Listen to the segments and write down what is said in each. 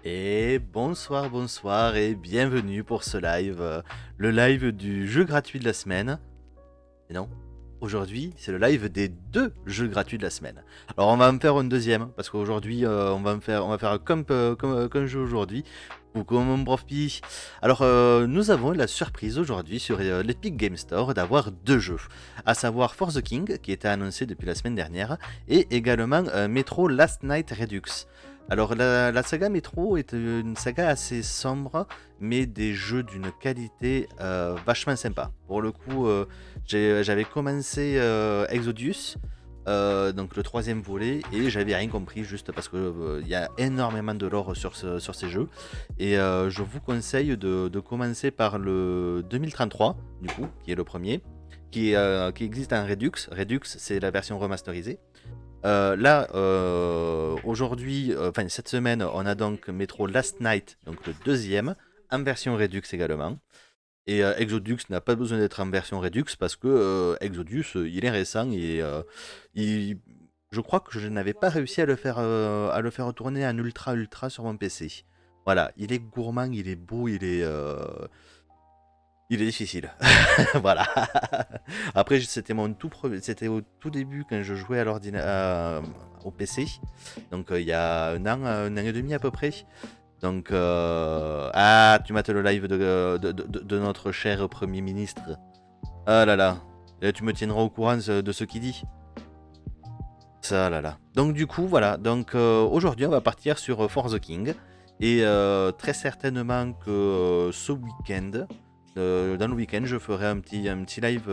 Et bonsoir, bonsoir et bienvenue pour ce live, le live du jeu gratuit de la semaine. Et non, aujourd'hui c'est le live des deux jeux gratuits de la semaine. Alors on va en faire un deuxième parce qu'aujourd'hui on va faire comme jeu aujourd'hui ou comme un profit. Alors nous avons la surprise aujourd'hui sur l'Epic Game Store d'avoir deux jeux, à savoir For the King qui était annoncé depuis la semaine dernière et également Metro Last Night Redux. Alors la saga Metro est une saga assez sombre, mais des jeux d'une qualité vachement sympa. Pour le coup, j'avais commencé Exodus, donc le troisième volet, et j'avais rien compris juste parce que il y a énormément de lore sur ces jeux. Et je vous conseille de commencer par le 2033, du coup, qui est le premier, qui existe en Redux. Redux, c'est la version remasterisée. Aujourd'hui, enfin cette semaine, on a donc Metro Last Night, donc le deuxième, en version Redux également. Et Exodus n'a pas besoin d'être en version Redux parce que Exodus, il est récent et je crois que je n'avais pas réussi à le faire tourner en ultra sur mon PC. Voilà, il est gourmand, il est beau, il est difficile. Voilà. Après, c'était au tout début quand je jouais au PC. Donc il y a un an et demi à peu près. Donc tu mates le live de notre cher Premier ministre. Ah là là. Et tu me tiendras au courant de ce qu'il dit. Ça là là. Donc du coup voilà. Donc aujourd'hui on va partir sur For the King. Et très certainement que ce week-end, dans le week-end, je ferai un petit live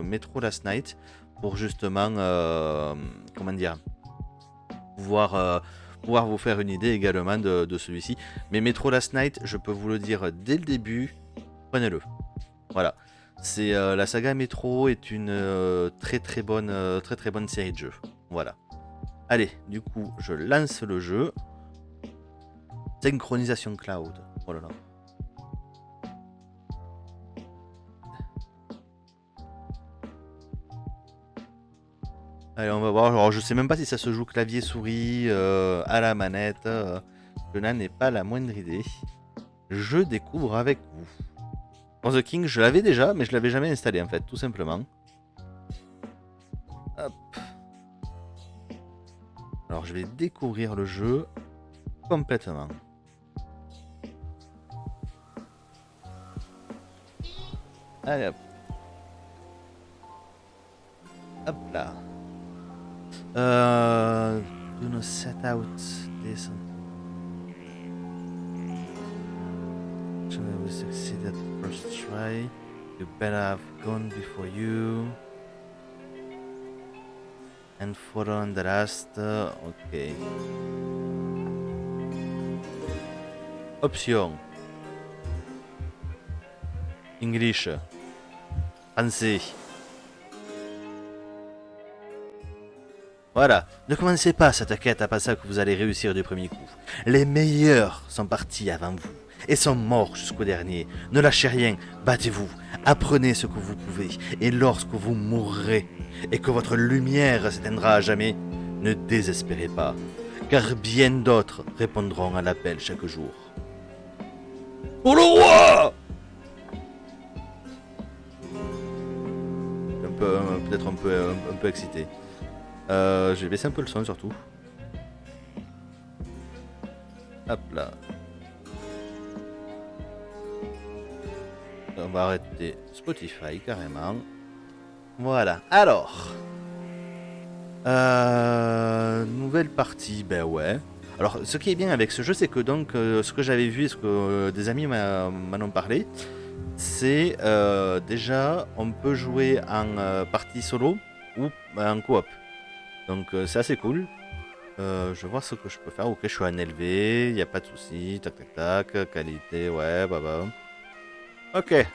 Metro Last Night pour justement, comment dire, pouvoir vous faire une idée également de celui-ci. Mais Metro Last Night, je peux vous le dire dès le début, prenez-le. Voilà. C'est la saga Metro est une très bonne série de jeux. Voilà. Allez, du coup, je lance le jeu. Synchronisation cloud. Oh là là. Allez, on va voir. Alors, je sais même pas si ça se joue clavier souris à la manette. Je n'en ai pas la moindre idée. Je découvre avec vous. For the King, je l'avais déjà, mais je l'avais jamais installé en fait, tout simplement. Hop. Alors, je vais découvrir le jeu complètement. Allez hop. Hop là. Do not set out this. We succeed at first try. You better have gone before you. And follow on the last. Ok. Option. English. Français. Voilà, ne commencez pas cette quête à penser que vous allez réussir du premier coup. Les meilleurs sont partis avant vous et sont morts jusqu'au dernier. Ne lâchez rien, battez-vous, apprenez ce que vous pouvez, et lorsque vous mourrez et que votre lumière s'éteindra à jamais, ne désespérez pas, car bien d'autres répondront à l'appel chaque jour. Pour le roi! Peut-être un peu excité. Je vais baisser un peu le son surtout. Hop là. On va arrêter Spotify carrément. Voilà. Alors. Nouvelle partie. Ben ouais. Alors ce qui est bien avec ce jeu, c'est que donc ce que j'avais vu et ce que des amis m'en ont parlé, c'est déjà on peut jouer en partie solo ou en coop. Donc c'est assez cool. Je vais voir ce que je peux faire. Ok, je suis en élevé, il n'y a pas de souci. Tac tac tac, qualité, ouais, bah. Ok.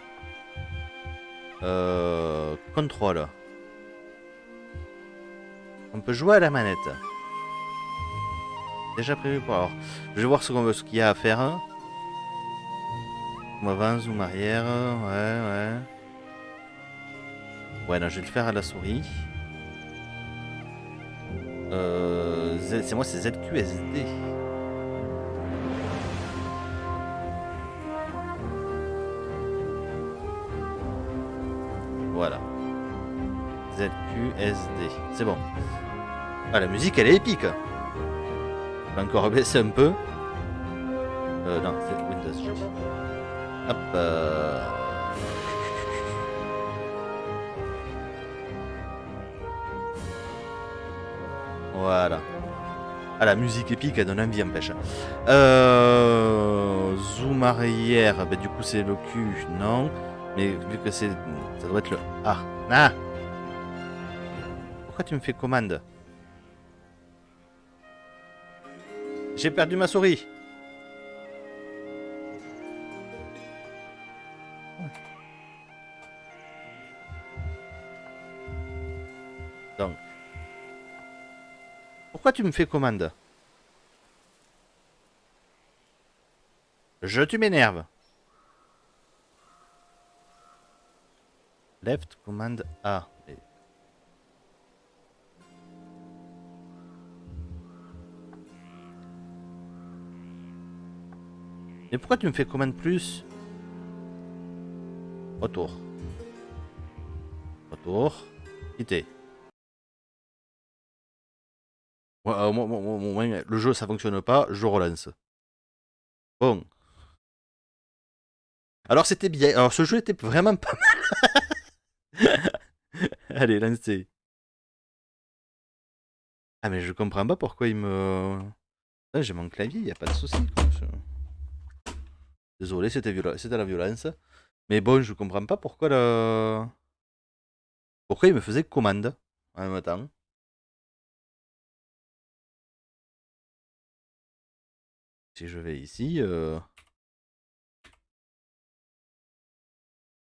Contrôle. On peut jouer à la manette. Déjà prévu pour alors. Je vais voir ce qu'il y a à faire. Zoom avant, zoom arrière, ouais. Ouais, non, je vais le faire à la souris. C'est moi, c'est ZQSD. Voilà. ZQSD. C'est bon. Ah, la musique, elle est épique. On va encore baisser un peu. Non, c'est Windows. Hop. Voilà. Ah, la musique épique, elle donne envie, empêche. Zoom arrière, bah, du coup c'est le Q, non. Mais vu que c'est... ça doit être le A. Ah. Pourquoi tu me fais commande? J'ai perdu ma souris. Donc. Pourquoi tu me fais commande? Tu m'énerves. Left command A. Mais pourquoi tu me fais commande plus? Retour. Retour. Quitter. Ouais, le jeu ça fonctionne pas, je relance. Bon. Alors c'était bien. Alors ce jeu était vraiment pas mal. Allez, lancez. Ah mais je comprends pas pourquoi il me... Ah, j'ai mon clavier, y a pas de souci. Désolé, c'était la violence. Mais bon, je comprends pas pourquoi pourquoi il me faisait commande en même temps. Si je vais ici...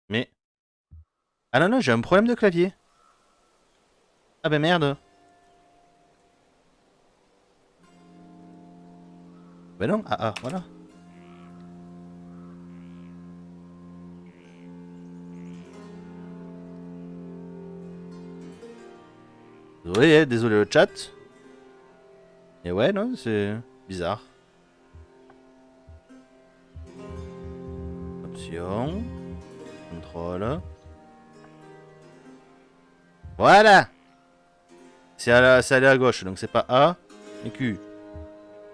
Mais... Ah non, non, j'ai un problème de clavier. Ah ben merde. Ben non, voilà. Désolé, désolé le chat. Et ouais, non, c'est bizarre. Option. Contrôle. Voilà. C'est allé à gauche, donc c'est pas A, mais Q.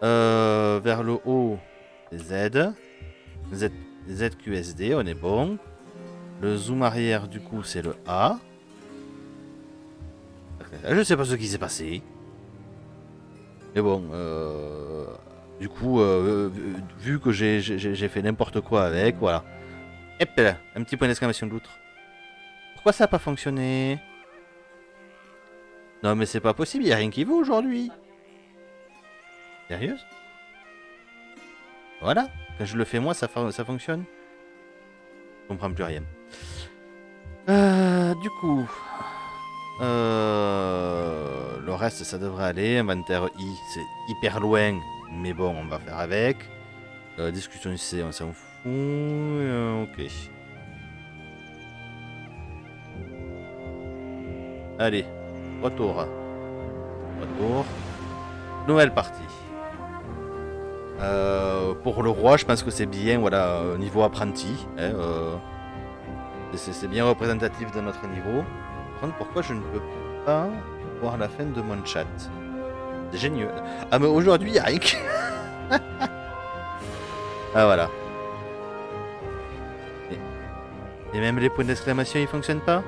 Vers le haut, Z. ZQSD, on est bon. Le zoom arrière, du coup, c'est le A. Je sais pas ce qui s'est passé. Mais bon, du coup, vu que j'ai fait n'importe quoi avec, voilà. Hop là, un petit point d'exclamation de l'outre. Pourquoi ça n'a pas fonctionné? Non mais c'est pas possible, y a rien qui va aujourd'hui. Sérieuse? Voilà, quand je le fais moi, ça fonctionne. Je comprends plus rien. Du coup, le reste ça devrait aller. Inventaire I, c'est hyper loin, mais bon, on va faire avec. Discussion C, on s'en fout. Ok. Allez, retour. Retour. Nouvelle partie. Pour le roi, je pense que c'est bien, voilà, niveau apprenti. Hein, c'est bien représentatif de notre niveau. Par contre, pourquoi je ne peux pas voir la fin de mon chat? C'est génial. Ah, mais aujourd'hui, il n'y a rien qui... Ah, voilà. Et même les points d'exclamation, ils fonctionnent pas?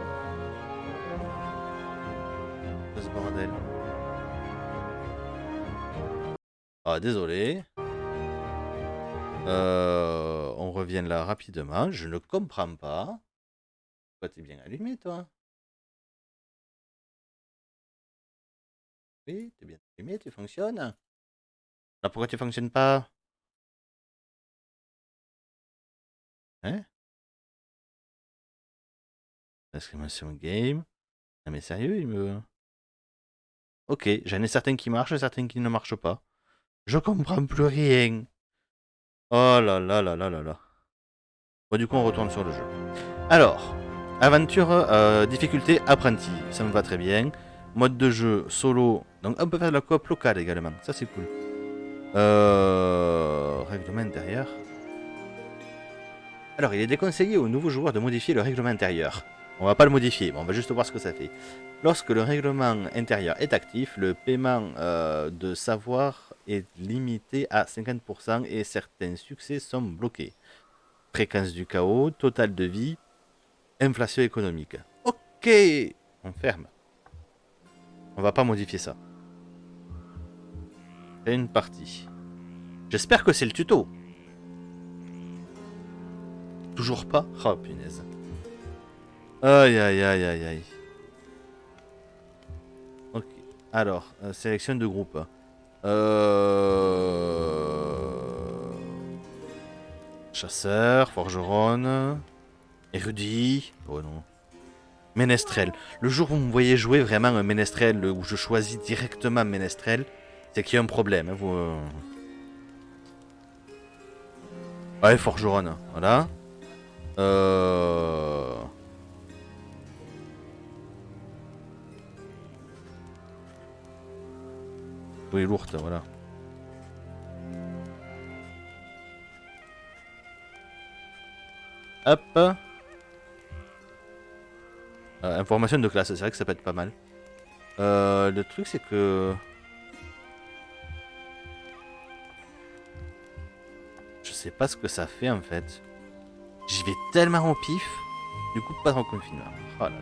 Ce bordel. Ah, désolé. On revient là rapidement. Je ne comprends pas. Pourquoi t'es bien allumé, toi? Oui, t'es bien allumé, tu fonctionnes. Là, pourquoi tu fonctionnes pas? Hein? Exclamation game. Non mais sérieux, il me... Ok, j'en ai certains qui marchent, certains qui ne marchent pas. Je comprends plus rien. Oh là là là là là là. Bon, du coup, on retourne sur le jeu. Alors, aventure, difficulté apprenti. Ça me va très bien. Mode de jeu, solo. Donc, on peut faire de la coop locale également. Ça, c'est cool. Règlement intérieur. Alors, il est déconseillé aux nouveaux joueurs de modifier le règlement intérieur. On va pas le modifier, on va juste voir ce que ça fait. Lorsque le règlement intérieur est actif, le paiement de savoir est limité à 50% et certains succès sont bloqués. Fréquence du chaos, total de vie, inflation économique. Ok, on ferme. On va pas modifier ça. C'est une partie. J'espère que c'est le tuto. Toujours pas? Oh punaise. Aïe aïe aïe aïe aïe. Ok. Alors, sélection de groupe. Chasseur, forgeron, érudit. Oh non. Ménestrel. Le jour où vous me voyez jouer vraiment un ménestrel, où je choisis directement ménestrel, c'est qu'il y a un problème. Hein, vous, Ouais, forgeron. Voilà. Oui, lourde, voilà. Hop. Information de classe, c'est vrai que ça peut être pas mal. Le truc, c'est que... Je sais pas ce que ça fait, en fait. J'y vais tellement au pif. Du coup, pas en confinement. Oh là là.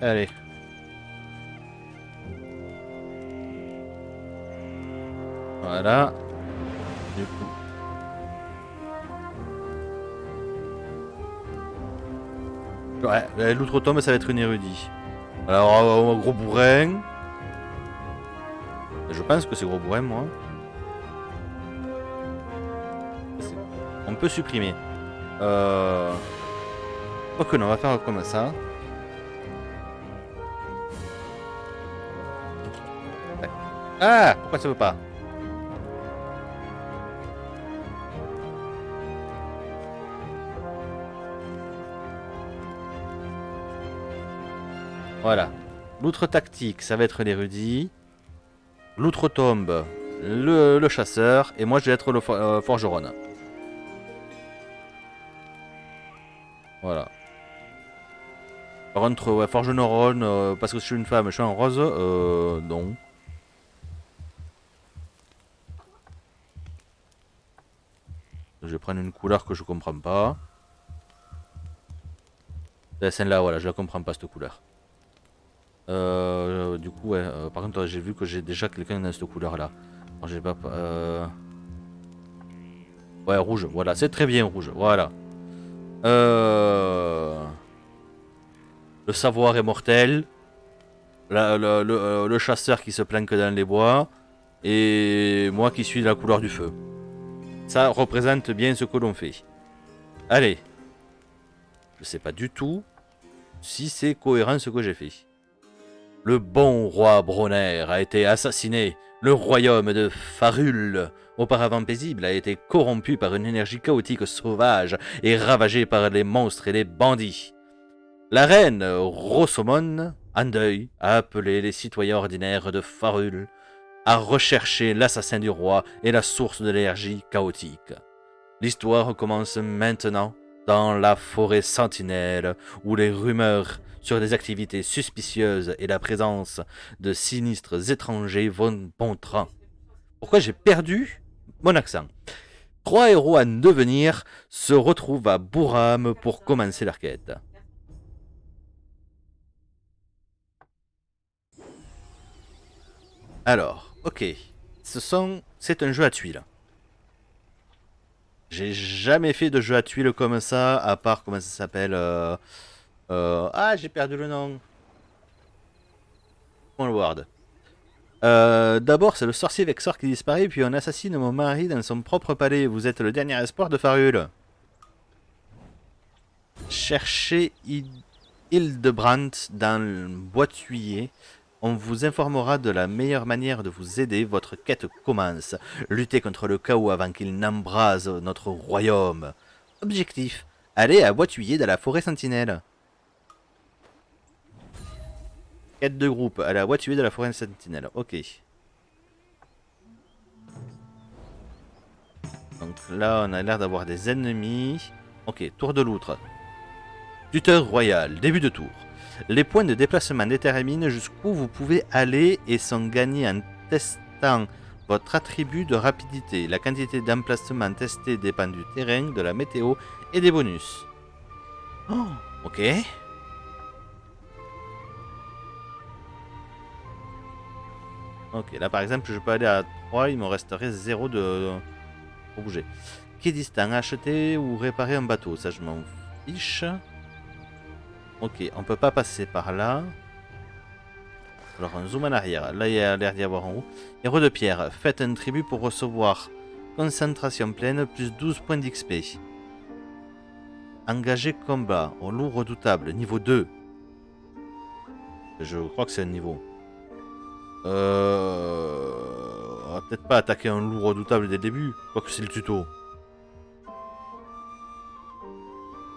Allez. Voilà. Du coup. Ouais, l'outre-tombe, ça va être une érudit. Alors, gros bourrin. Je pense que c'est gros bourrin, moi. On peut supprimer. Ok, non, on va faire comme ça. Ah, pourquoi ça veut pas? Voilà. L'outre tactique, ça va être l'érudit. L'outre tombe, le chasseur. Et moi, je vais être le forgeron. Voilà. Par contre, ouais, forgeron, parce que je suis une femme, je suis en rose. Non. Je vais prendre une couleur que je comprends pas. Celle-là, voilà, je la comprends pas cette couleur. Du coup, ouais, par contre, j'ai vu que j'ai déjà quelqu'un dans cette couleur-là. J'ai pas. Ouais, rouge, voilà, c'est très bien rouge, voilà. Le savoir est mortel. Le chasseur qui se planque dans les bois. Et moi qui suis de la couleur du feu. Ça représente bien ce que l'on fait. Allez. Je sais pas du tout si c'est cohérent ce que j'ai fait. Le bon roi Bronner a été assassiné. Le royaume de Farul, auparavant paisible, a été corrompu par une énergie chaotique sauvage et ravagé par les monstres et les bandits. La reine Rossomon, en deuil, a appelé les citoyens ordinaires de Farul à rechercher l'assassin du roi et la source de l'énergie chaotique. L'histoire commence maintenant dans la forêt sentinelle, où les rumeurs sur des activités suspicieuses et la présence de sinistres étrangers vont bon train. Pourquoi j'ai perdu mon accent? Trois héros en devenir se retrouvent à Bouram pour commencer leur quête. Alors, ok. C'est un jeu à tuiles. J'ai jamais fait de jeu à tuiles comme ça, à part, comment ça s'appelle Ah, j'ai perdu le nom. Onward. D'abord, c'est le sorcier Vexor qui disparaît, puis on assassine mon mari dans son propre palais. Vous êtes le dernier espoir de Farul. Cherchez Hildebrandt dans le boîtier. On vous informera de la meilleure manière de vous aider. Votre quête commence. Luttez contre le chaos avant qu'il n'embrase notre royaume. Objectif. Allez à Boituiller dans la forêt sentinelle. Quête de groupe. Allez à Boituiller dans la forêt sentinelle. Ok. Donc là, on a l'air d'avoir des ennemis. Ok, tour de l'outre. Tuteur royal, début de tour. Les points de déplacement déterminent jusqu'où vous pouvez aller et sont gagnés en testant votre attribut de rapidité. La quantité d'emplacement testé dépend du terrain, de la météo et des bonus. Oh, ok. Ok, là par exemple, je peux aller à 3, il me resterait 0 pour bouger. Qui est distant, acheter ou réparer un bateau, ça je m'en fiche. Ok, on peut pas passer par là. Alors on zoom en arrière, là il y a l'air d'y avoir en haut. Héros de pierre, faites un tribut pour recevoir concentration pleine plus 12 points d'XP. Engagez combat au loup redoutable, niveau 2. Je crois que c'est un niveau. On va peut-être pas attaquer un loup redoutable dès le début, quoique c'est le tuto.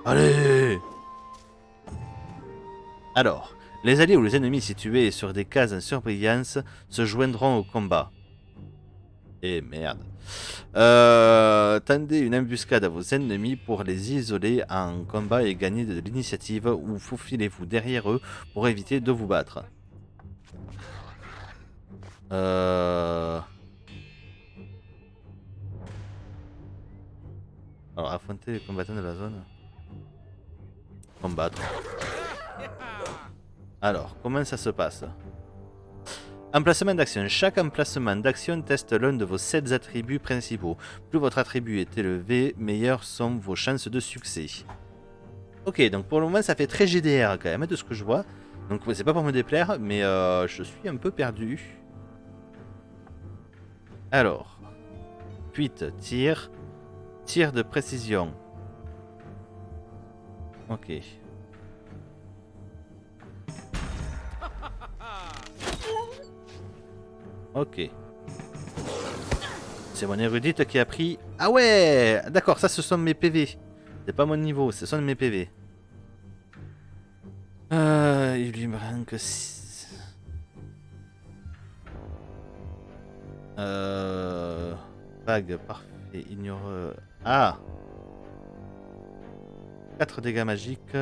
Allez! Alors, les alliés ou les ennemis situés sur des cases en surbrillance se joindront au combat. Eh merde. Tendez une embuscade à vos ennemis pour les isoler en combat et gagner de l'initiative ou faufilez-vous derrière eux pour éviter de vous battre. Alors, affronter les combattants de la zone. Combattre. Alors, comment ça se passe? Emplacement d'action. Chaque emplacement d'action teste l'un de vos 7 attributs principaux. Plus votre attribut est élevé, meilleures sont vos chances de succès. Ok, donc pour le moment ça fait très GDR quand même de ce que je vois. Donc c'est pas pour me déplaire, mais je suis un peu perdu. Alors, fuite, tir, tir de précision. Ok. Ok. C'est mon érudite qui a pris... Ah ouais! D'accord, ça ce sont mes PV. C'est pas mon niveau, ce sont mes PV. Il lui manque 6. Vague, parfait, ignore... Ah! 4 dégâts magiques.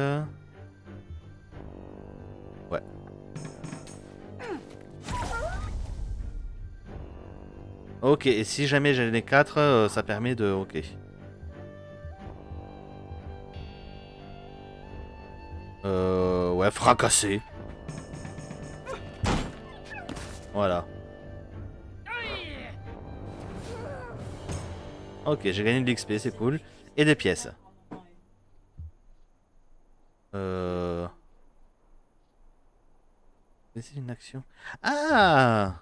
Ouais. Ok, et si jamais j'ai les 4, ça permet de... Ok. Ouais, fracassé. Voilà. Ok, j'ai gagné de l'XP, c'est cool. Et des pièces. C'est une action. Ah!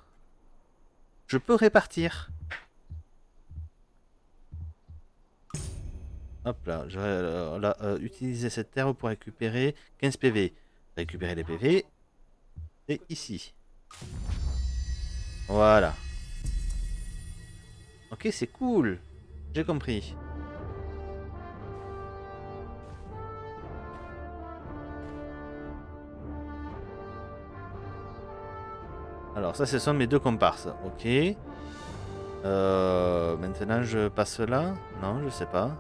Je peux répartir. Hop là, je vais utiliser cette terre pour récupérer 15 PV. Récupérer les PV. C'est ici. Voilà. Ok, c'est cool. J'ai compris. Alors ça, ce sont mes 2 comparses. Ok. Maintenant, je passe là. Non, je sais pas.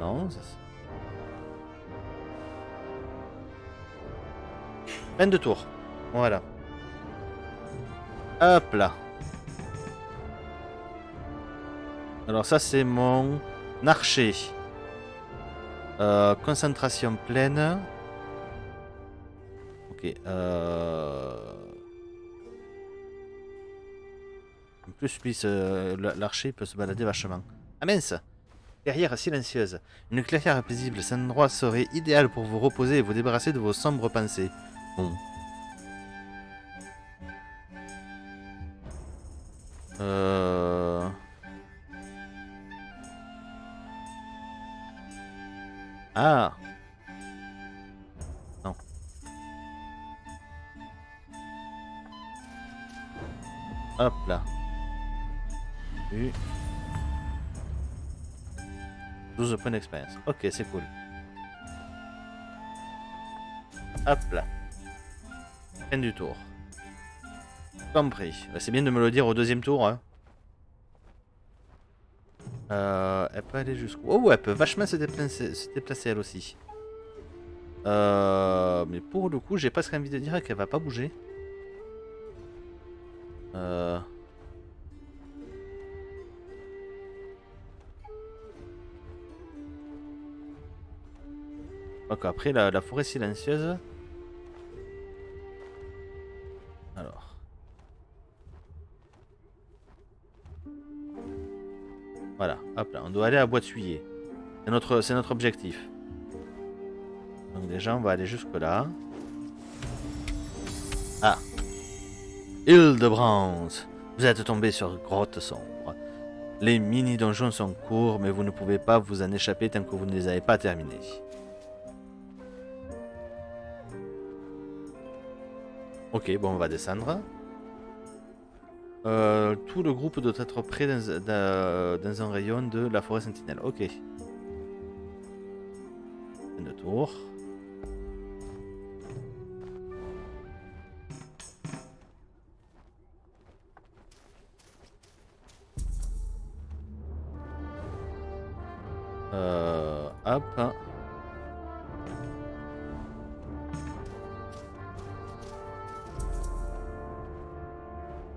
Non. Fin de tour. Voilà. Hop là. Alors ça, c'est mon archer. Concentration pleine. Ok. En plus, lui, l'archer peut se balader vachement. Ah mince! Clairière silencieuse. Une clairière paisible, cet endroit serait idéal pour vous reposer et vous débarrasser de vos sombres pensées. Bon. Ah! Non. Hop là. 12 points d'expérience. Ok, c'est cool. Hop là. Fin du tour. Compris. C'est bien de me le dire au deuxième tour. Hein. Elle peut aller jusqu'où? Oh, elle peut vachement se déplacer elle aussi. Mais pour le coup, j'ai presque envie de dire qu'elle va pas bouger. Donc après, la forêt silencieuse. Alors. Voilà, hop là, on doit aller à Bois-de-Suyer. C'est notre objectif. Donc déjà, on va aller jusque là. Ah. Hildebrand, vous êtes tombé sur grotte sombre. Les mini-donjons sont courts, mais vous ne pouvez pas vous en échapper tant que vous ne les avez pas terminés. Ok, bon, on va descendre. Tout le groupe doit être près dans un rayon de la forêt sentinelle. Ok. Fin de tour. Hop.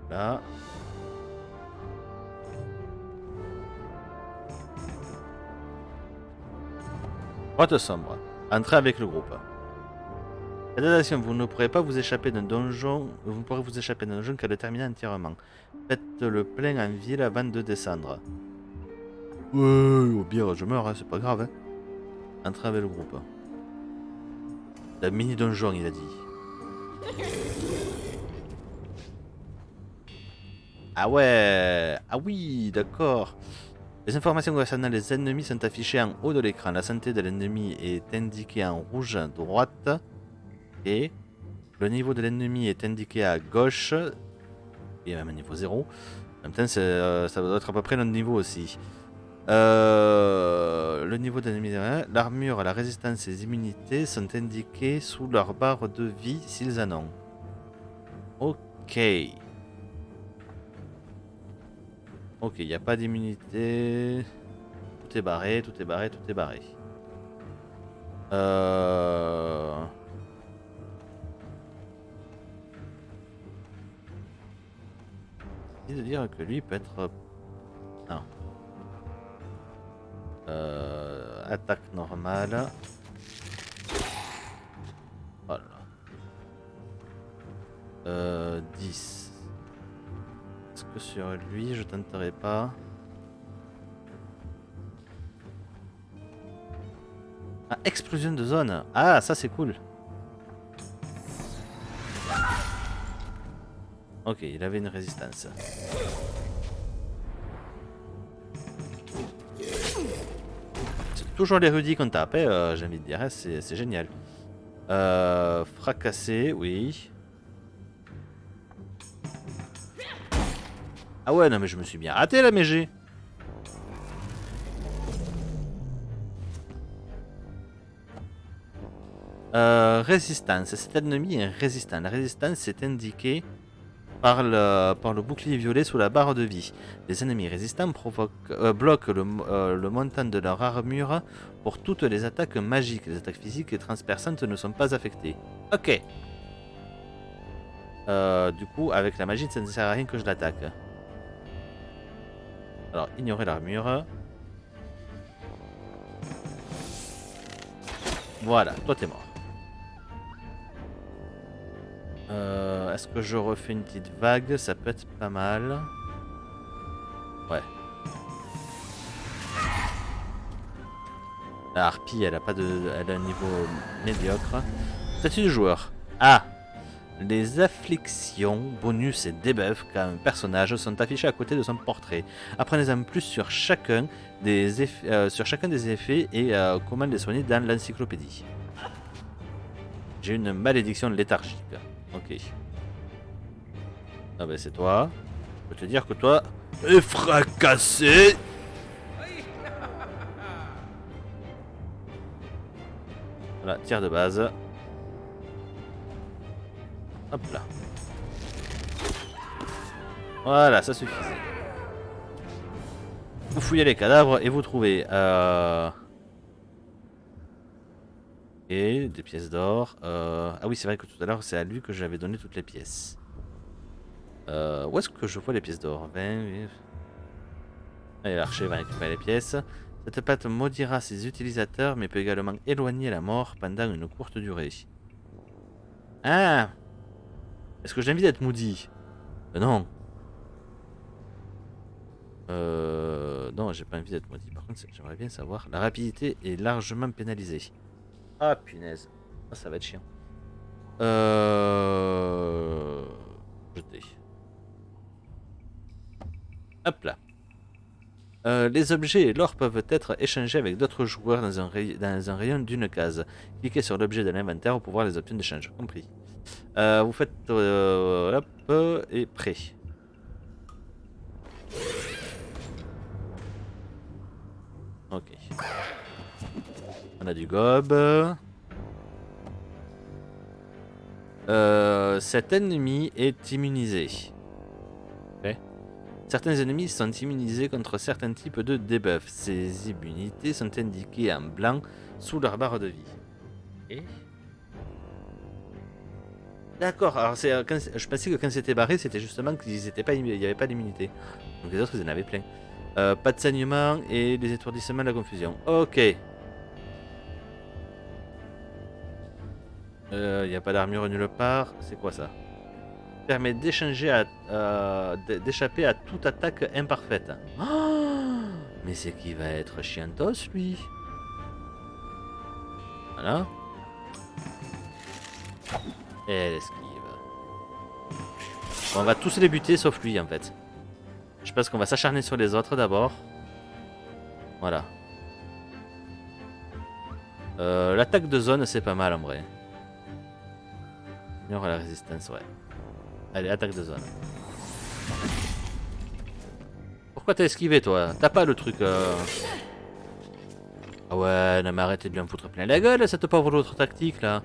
Là. Grotte sombre. Entrez avec le groupe. Attention, vous ne pourrez pas vous échapper d'un donjon. Vous ne pourrez vous échapper d'un donjon qu'à le terminer entièrement. Faites le plein en ville avant de descendre. Ouais, au pire, je meurs, hein, c'est pas grave. Hein. Entrez avec le groupe. Le mini donjon, il a dit. Ah ouais. Ah oui, d'accord. Les informations concernant les ennemis sont affichées en haut de l'écran. La santé de l'ennemi est indiquée en rouge à droite. Et le niveau de l'ennemi est indiqué à gauche. Et même à niveau 0. En même temps, ça doit être à peu près notre niveau aussi. Le niveau de l'ennemi, l'armure, la résistance et les immunités sont indiqués sous leur barre de vie s'ils en ont. Ok. Ok, il n'y a pas d'immunité. Tout est barré, tout est barré, tout est barré. C'est de dire que lui peut être... Non. Attaque normale. Voilà. 10. Est-ce que sur lui je tenterai pas? Ah, explosion de zone. Ah, ça c'est cool. Ok, il avait une résistance. C'est toujours l'érudit qu'on tape, hein, j'ai envie de dire, hein, c'est génial. Fracassé, oui. Ah ouais, non mais je me suis bien raté là, mais j'ai... Résistance. Cet ennemi est résistant. La résistance est indiquée par le bouclier violet sous la barre de vie. Les ennemis résistants bloquent le montant de leur armure pour toutes les attaques magiques. Les attaques physiques et transperçantes ne sont pas affectées. Ok. Du coup, avec la magie, ça ne sert à rien que je l'attaque. Alors, ignorer l'armure. Voilà, toi t'es mort. Est-ce que je refais une petite vague? Ça peut être pas mal. Ouais. La harpie, elle a pas de, elle a un niveau médiocre. Statut du joueur. Ah. Les afflictions, bonus et debuffs quand un personnage sont affichés à côté de son portrait. Apprenez-en plus sur chacun des effets et comment les soigner dans l'encyclopédie. J'ai une malédiction léthargique. Ok. Ah ben c'est toi. Je peux te dire que toi est fracassé. Voilà, tir de base. Hop là. Voilà, ça suffisait. Vous fouillez les cadavres et vous trouvez... Et des pièces d'or. Ah oui, c'est vrai que tout à l'heure, c'est à lui que j'avais donné toutes les pièces. Où est-ce que je vois les pièces d'or? 20... Et l'archer va récupérer les pièces. Cette pâte maudira ses utilisateurs, mais peut également éloigner la mort pendant une courte durée. Ah! Est-ce que j'ai envie d'être maudit? Non. Non, j'ai pas envie d'être maudit. Par contre, j'aimerais bien savoir. La rapidité est largement pénalisée. Ah, punaise. Ça va être chiant. Jeter. Hop là. Les objets et l'or peuvent être échangés avec d'autres joueurs dans un rayon d'une case. Cliquez sur l'objet de l'inventaire pour voir les options d'échange. Compris. Vous faites hop et prêt. Ok. On a du gob. Cet ennemi est immunisé. Okay. Certains ennemis sont immunisés contre certains types de debuffs. Ces immunités sont indiquées en blanc sous leur barre de vie. Et... D'accord, alors je pensais que quand c'était barré, c'était justement qu'il n'y avait pas d'immunité. Donc les autres, ils en avaient plein. Pas de saignement et des étourdissements de la confusion. Ok. Il n'y a pas d'armure nulle part. C'est quoi ça? Permet d'échanger d'échapper à toute attaque imparfaite. Oh, mais c'est qui va être chiantos lui. Voilà. Et elle esquive. Bon, on va tous les buter sauf lui en fait. Je pense qu'on va s'acharner sur les autres d'abord. Voilà. L'attaque de zone c'est pas mal en vrai. Ignore la résistance, ouais. Allez, attaque de zone. Pourquoi t'as esquivé toi? T'as pas le truc Ah ouais, non mais arrêtez de lui en foutre plein la gueule cette pauvre autre tactique là.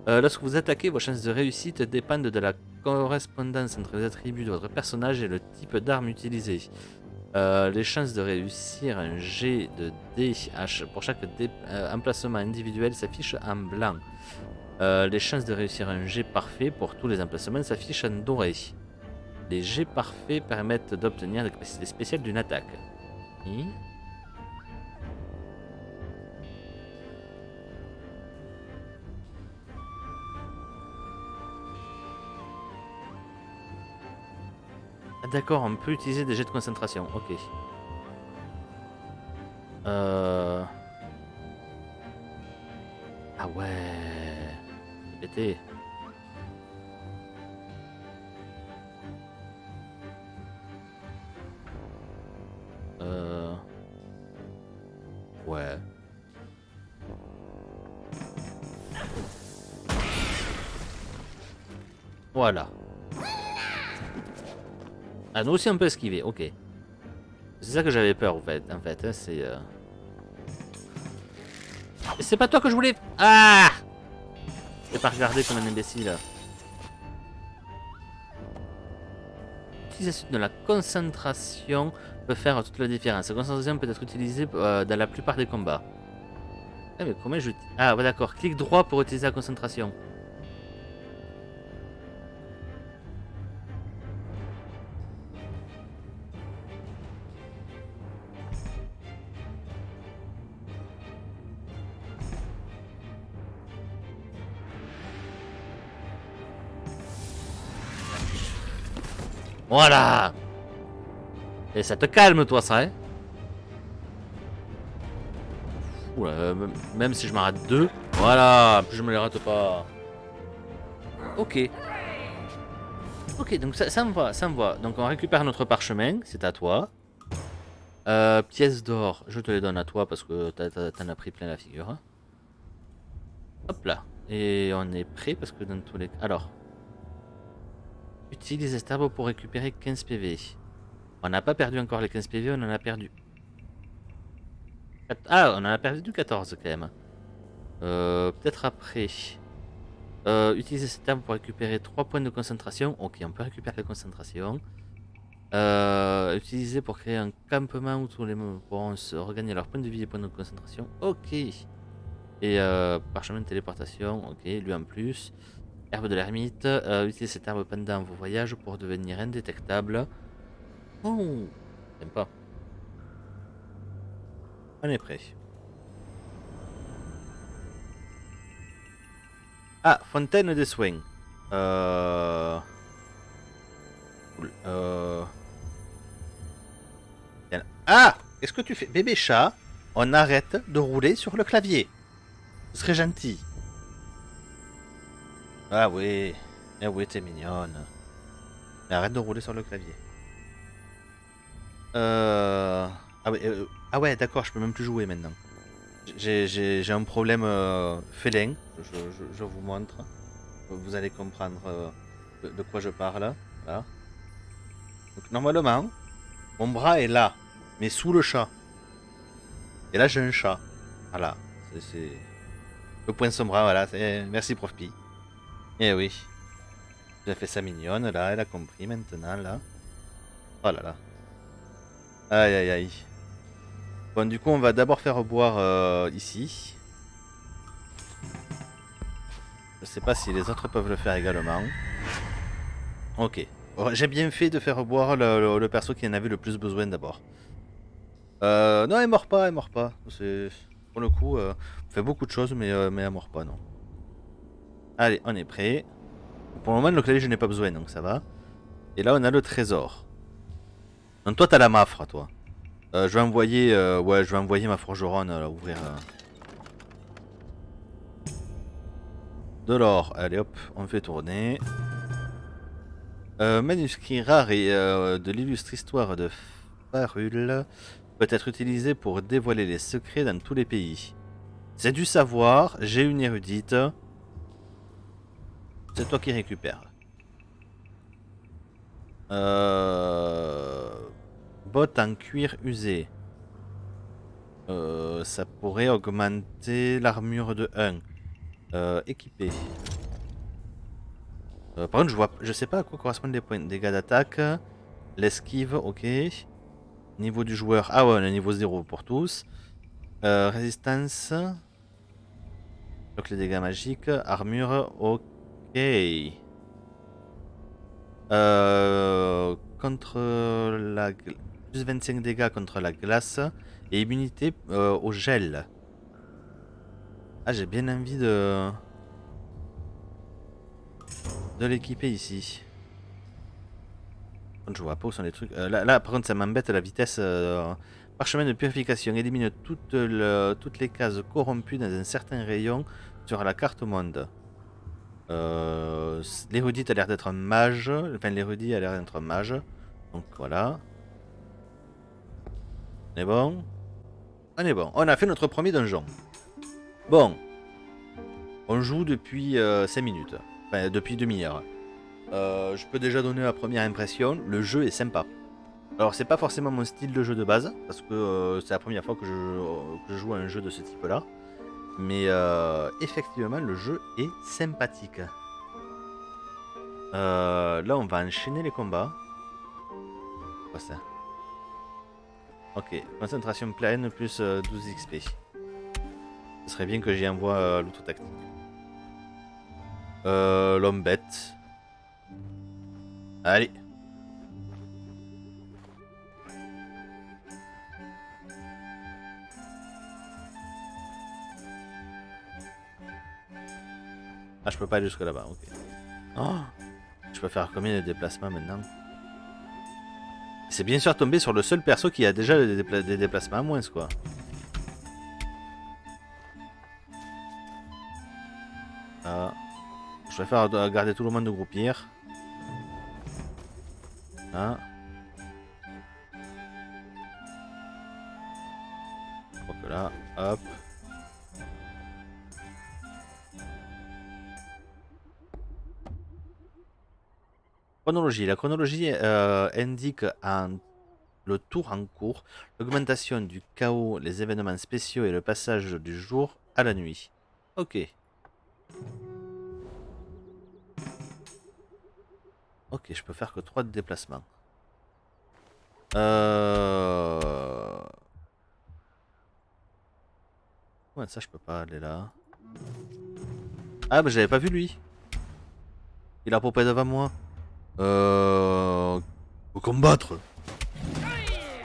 Lorsque vous attaquez, vos chances de réussite dépendent de la correspondance entre les attributs de votre personnage et le type d'arme utilisée. Les chances de réussir un jet de DH pour chaque emplacement individuel s'affichent en blanc. Les chances de réussir un jet parfait pour tous les emplacements s'affichent en doré. Les jets parfaits permettent d'obtenir les capacités spéciales d'une attaque. Et... Ah d'accord, on peut utiliser des jets de concentration, ok. Ah ouais... Pété. Ouais. Voilà. Ah, nous aussi on peut esquiver, ok. C'est ça que j'avais peur en fait, hein, c'est... C'est pas toi que je voulais... Ah! J'ai pas regardé comme un imbécile. L'utilisation de la concentration peut faire toute la différence. La concentration peut être utilisée dans la plupart des combats. Ah mais comment je... Ah ouais d'accord, clic droit pour utiliser la concentration. Voilà! Et ça te calme toi ça, hein? Oula, même si je m'en rate deux. Voilà, je me les rate pas. Ok. Ok, donc ça me va, ça me va. Donc on récupère notre parchemin, c'est à toi. Pièces d'or, je te les donne à toi parce que t'en as pris plein la figure. Hein. Hop là. Et on est prêt parce que dans tous les... Alors. Utilise cet arbre pour récupérer 15 PV. On n'a pas perdu encore les 15 PV, on en a perdu. Ah, on en a perdu 14 quand même. Peut-être après. Utiliser cette arme pour récupérer 3 points de concentration. Ok, on peut récupérer la concentration. Utiliser pour créer un campement où tous les membres pourront se regagner leurs points de vie et points de concentration. Ok. Et parchemin de téléportation. Ok, lui en plus. Herbe de l'ermite. Utilisez cette herbe pendant vos voyages pour devenir indétectable. Oh, sympa. On est prêt. Ah, fontaine de soins. Cool. Ah, qu'est-ce que tu fais? Bébé chat, on arrête de rouler sur le clavier. Ce serait gentil. Ah oui. Eh oui, t'es mignonne. Mais arrête de rouler sur le clavier. Ah ouais, d'accord, je peux même plus jouer maintenant. J'ai un problème félin. Je vous montre. Vous allez comprendre de quoi je parle. Voilà. Donc normalement, mon bras est là, mais sous le chat. Et là j'ai un chat. Voilà. C'est le point son bras, voilà. Merci Prof Pi. Eh oui. J'ai fait ça mignonne, là, elle a compris maintenant, là. Oh là là. Aïe aïe aïe. Bon, du coup, on va d'abord faire boire ici. Je sais pas si les autres peuvent le faire également. Ok. Bon, j'ai bien fait de faire boire le perso qui en avait le plus besoin d'abord. Non, elle mord pas, elle mord pas. Pour le coup, on fait beaucoup de choses, mais elle mord pas, non. Allez, on est prêt. Pour le moment, le clavier, je n'ai pas besoin, donc ça va. Et là, on a le trésor. Donc toi, t'as la mafre, toi. Je vais envoyer, ouais, je vais envoyer ma forgeronne ouvrir de l'or. Allez, hop, on fait tourner. Manuscrit rare et de l'illustre histoire de Farul peut être utilisé pour dévoiler les secrets dans tous les pays. C'est du savoir, j'ai une érudite. C'est toi qui récupères. Bottes en cuir usé. Ça pourrait augmenter l'armure de 1. Équipé. Par contre, je sais pas à quoi correspondent les points. Dégâts d'attaque, l'esquive, ok. Niveau du joueur, ah ouais, on est niveau 0 pour tous. Résistance. Donc les dégâts magiques, armure, ok. Contre la plus 25 dégâts contre la glace et immunité au gel. Ah, j'ai bien envie de l'équiper ici. Je vois pas où sont les trucs. Là, par contre, ça m'embête la vitesse. Parchemin de purification élimine toutes les cases corrompues dans un certain rayon sur la carte monde. L'érudite a l'air d'être un mage. Enfin, l'érudit a l'air d'être un mage. Donc voilà. On est bon. On est bon. On a fait notre premier donjon. Bon. On joue depuis 5 minutes. Enfin, depuis demi-heure. Je peux déjà donner ma première impression. Le jeu est sympa. Alors, c'est pas forcément mon style de jeu de base. Parce que c'est la première fois que je joue à un jeu de ce type-là. Mais effectivement, le jeu est sympathique. Là, on va enchaîner les combats. Quoi ça? Ok, concentration pleine plus 12 XP. Ce serait bien que j'y envoie l'auto-tactique. L'homme bête. Allez. Ah, je peux pas aller jusque là-bas, ok. Oh, je peux faire combien de déplacements maintenant? C'est bien sûr tombé sur le seul perso qui a déjà des déplacements à moins, quoi. Ah. Je préfère garder tout le monde de groupir. Ah. Donc là, hop. Chronologie. La chronologie indique le tour en cours, l'augmentation du chaos, les événements spéciaux et le passage du jour à la nuit. Ok. Ok, je peux faire que 3 de déplacement. Ouais, ça je peux pas aller là. Ah bah j'avais pas vu lui. Il a popé devant moi. Faut combattre.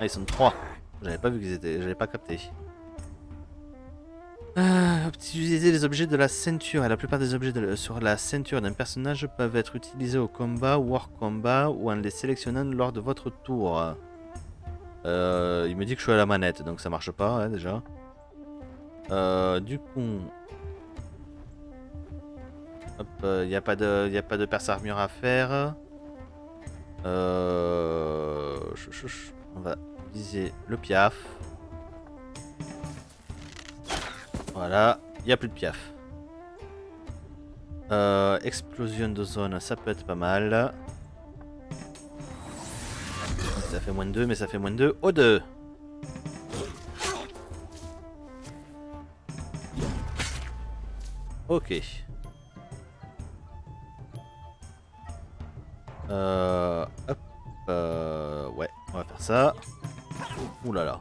Ah ils sont 3. J'avais pas vu qu'ils étaient. J'avais pas capté. Utiliser les objets de la ceinture. Et la plupart des objets sur la ceinture d'un personnage peuvent être utilisés au combat, war combat ou en les sélectionnant lors de votre tour. Il me dit que je suis à la manette, donc ça marche pas hein, déjà. Du coup, hop, y a pas de perce armure à faire. On va viser le piaf. Voilà, il y a plus de piaf. Explosion de zone, ça peut être pas mal. Ça fait moins de 2, mais ça fait moins de 2 au 2. Ok. Hop. Ouais, on va faire ça. Ouh là là.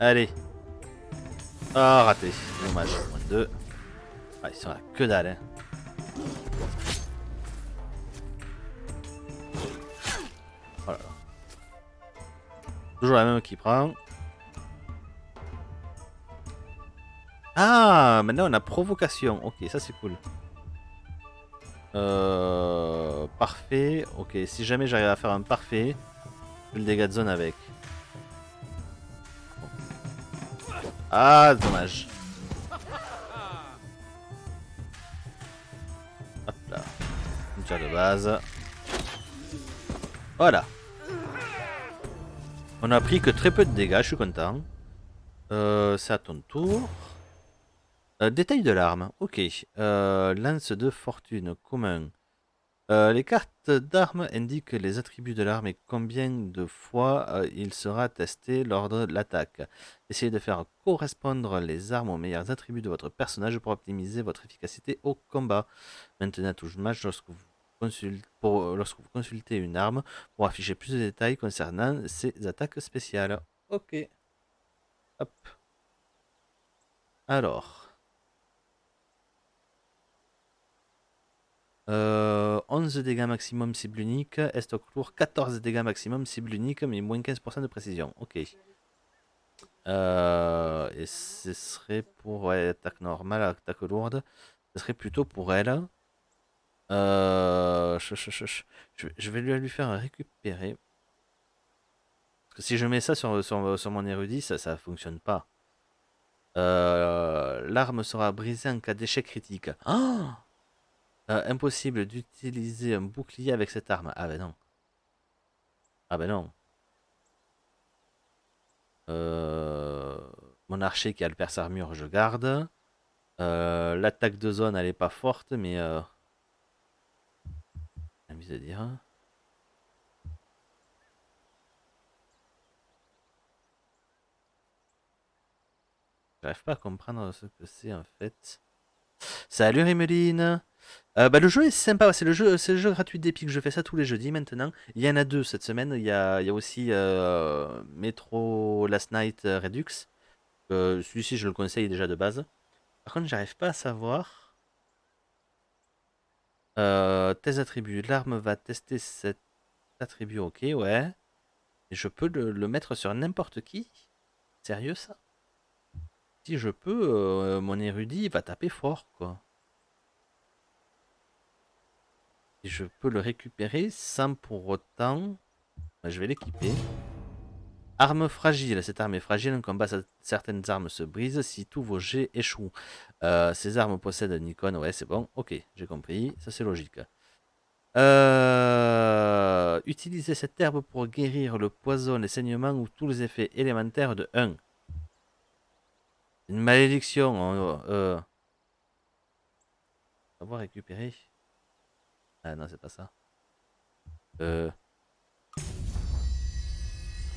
Allez. Ah, raté. Dommage. Moins de 2. Ah, ils sont à que dalle, hein. Oh là là. Toujours la même qui prend. Ah, maintenant on a provocation. Ok, ça c'est cool. Parfait. Ok, si jamais j'arrive à faire un parfait, je fais le dégât de zone avec. Ah, dommage. Hop là. Une tir de base. Voilà. On a pris que très peu de dégâts, je suis content. C'est à ton tour. Détail de l'arme. Ok. Lance de fortune commun. Les cartes d'armes indiquent les attributs de l'arme et combien de fois il sera testé lors de l'attaque. Essayez de faire correspondre les armes aux meilleurs attributs de votre personnage pour optimiser votre efficacité au combat. Maintenant, touche match lorsque vous consultez une arme pour afficher plus de détails concernant ses attaques spéciales. Ok. Hop. Alors. 11 dégâts maximum cible unique, est lourd, 14 dégâts maximum cible unique, mais moins 15% de précision. Ok. Et ce serait pour ouais, attaque normale, attaque lourde. Ce serait plutôt pour elle. Je vais lui faire un récupérer. Parce que si je mets ça sur mon érudit, ça fonctionne pas. L'arme sera brisée en cas d'échec critique. Ah impossible d'utiliser un bouclier avec cette arme. Ah ben non. Ah ben non. Euh, Mon archer qui a le perce armure, je garde. L'attaque de zone, elle est pas forte, mais j'ai envie de dire. J'arrive pas à comprendre ce que c'est en fait. Salut Rimeline. Bah, le jeu est sympa, c'est le jeu gratuit d'Epic. Je fais ça tous les jeudis maintenant. Il y en a deux cette semaine. Il y a aussi Metro Last Night Redux. Celui-ci, je le conseille déjà de base. Par contre, j'arrive pas à savoir. Tes attributs. L'arme va tester cet attribut. Ok, ouais. Et je peux le mettre sur n'importe qui. Sérieux ça? Si je peux, mon érudit va taper fort, quoi. Et je peux le récupérer sans pour autant. Bah, je vais l'équiper. Arme fragile. Cette arme est fragile. En combat, certaines armes se brisent si tous vos jets échouent. Ces armes possèdent une icône. Ouais, c'est bon. Ok, j'ai compris. Ça, c'est logique. Utilisez cette herbe pour guérir le poison, les saignements ou tous les effets élémentaires de 1. Une malédiction. Savoir récupérer. Ah non, c'est pas ça. Euh...